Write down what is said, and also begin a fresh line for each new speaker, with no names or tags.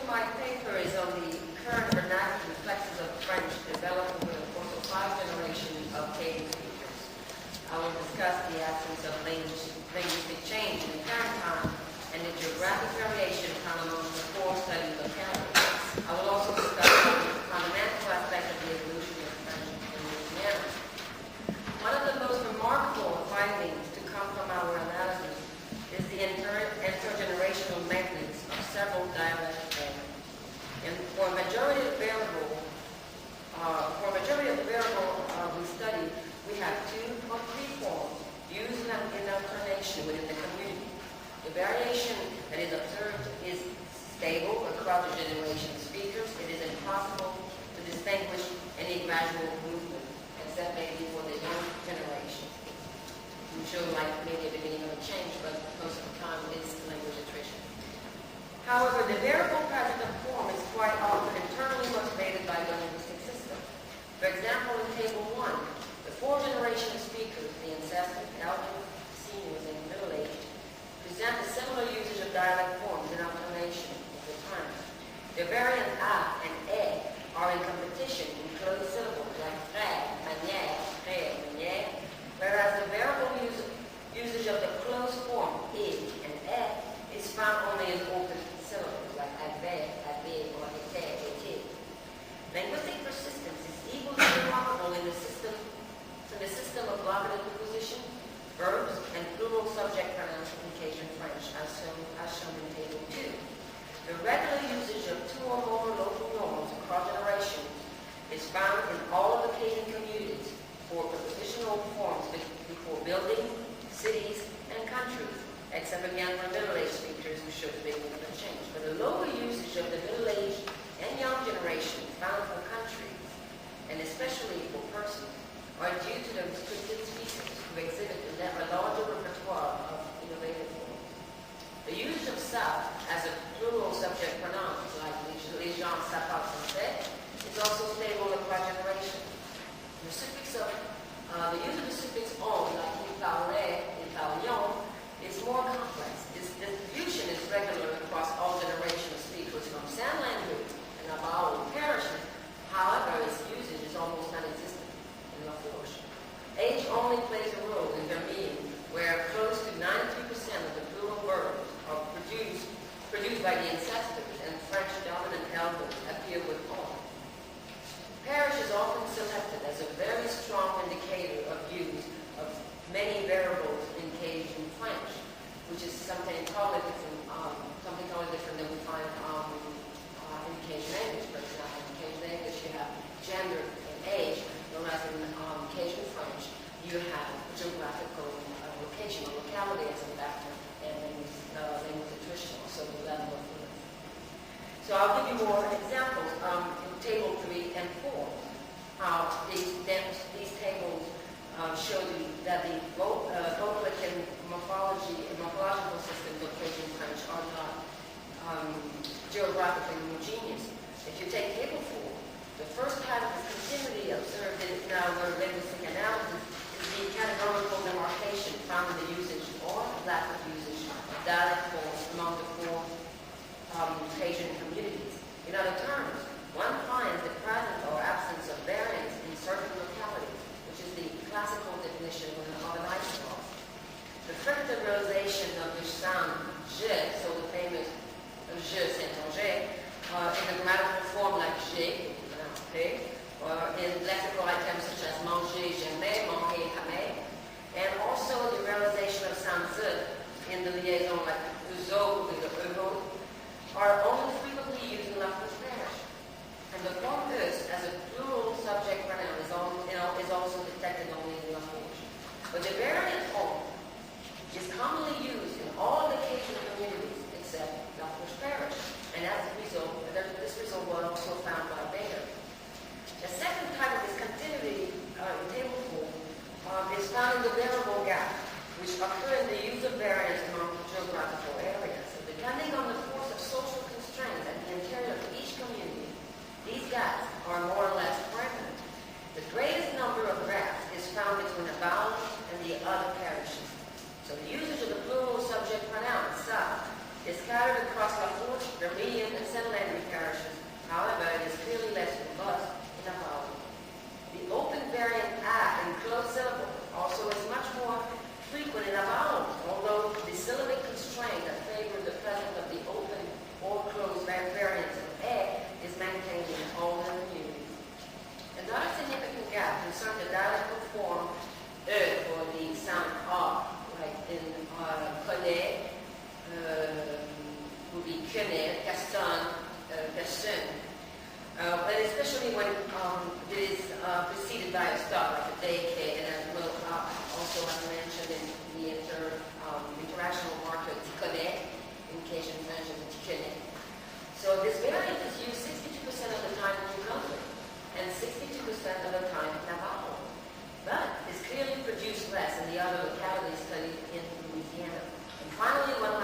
my paper is on the current vernacular reflexes of French developed over the course of 5 generations of Cajun speakers. I will discuss the absence of linguistic change in the current time and the geographic variation found among the 4 studies of Canada. I will also discuss the fundamental aspect of the evolution of French in Louisiana. One of the most remarkable findings to come from our analysis is the intergenerational maintenance of several dialect forms. And for a majority of variable we study, we have 2 or 3 forms used in alternation within the community. The variation that is observed is stable across the generation of speakers. It is impossible to distinguish any gradual movement, except maybe for the young generation. I'm sure like maybe a beginning of a change, but most of the time it is language attrition. However, the variable pattern of form is quite often internally motivated by the linguistic system. For example, in Table 1, the 4 generation of speakers, the ancestors, elderly, seniors, and middle-aged, present a similar usage of dialect forms in alternation over time. The variant a and e are in competition in closed syllables like frère, manière, frère, manière, whereas the variable usage of the closed form I and e is found only in open syllables like avait, avait, or était, était. Linguistic persistence is equally remarkable in the system of locative preposition, verbs, and plural subject pronouns in Cajun French, as shown in Table 2. The regular usage of 2 or more local norms across generations is found in all of the Cajun communities for prepositional forms before buildings, cities, and countries, except again for middle-aged speakers who show the beginning of a change. But the lower usage of the middle-aged and young generation found for countries, and especially for persons, are due to the restricted speakers who exhibit a larger repertoire of innovative forms. The usage of ça as a plural subject pronoun, like les gens ça parle français, is also stable across generations. The use of the suffix on, like il parlait, il parlions, is more complex. This distribution is regular across all generations of speakers from San language and Abao parishes. However, its usage is almost non-existent in La Fourche. Age only plays a role in their meaning, where close to 93% of the plural verbs are produced by the ancestors and French dominant elders appear with on. Parish is often selected as a very strong indicator of use of many variables in Cajun French, which is something totally different than we find in Cajun English. For example, in Cajun English you have gender and age, whereas in Cajun French you have geographical location or locality as a factor, and language attrition, also the level of fluency. So I'll give you more examples in Table 3 and 4. These tables show you that the vocalic and morphological systems of Cajun French are not geographically homogeneous. If you take Table 4, the first pattern of continuity observed in our linguistic analysis is the categorical demarcation found in the usage or lack of usage of dialect forms among the 4 Cajun communities. In other terms, one finds the presence or absence of variance in certain localities, which is the classical definition of an isoglot. The fricative realization of the sound je, so the famous je Saint-Onger, in a grammatical form like j'ai, in lexical items such as manger jamais, manger jamais, and also the realization of sound z in the liaison like uzo with the evo, are only frequently used in La Fourche parish. And the form us as a plural subject pronoun is also detected only in La Fourche. But the variant form is commonly used in all of the Cajun communities except La Fourche parish. And as a result, this result was also found by Bader. The second type of discontinuity in Table 4 is found in the variable gap, which occur in the use of variance among geographical areas. So depending on the force of social constraints at the interior of each community, these gaps are more or less fragmented. The greatest number of gaps is found between the vowel and the other parishes. So the usage of the plural subject pronoun, ça, is scattered across La Fourche, Vermilion, and Saint-Landry frequent in a vowel, although the syllabic constraint that favors the presence of the open or closed variants of e is maintained in all the communities. Another significant gap concerns the dialectal form e for the sound r, like in connaît, would be connaît, caston, personne. But especially when it is preceded by a stop, like a DK, and as well, also as mentioned in the interactional marker, connaît, in Cajun French is connaît. So this variant is used 62% of the time in New Brunswick and 62% of the time in Navajo, but is clearly produced less in the other localities studied in Louisiana. And finally, one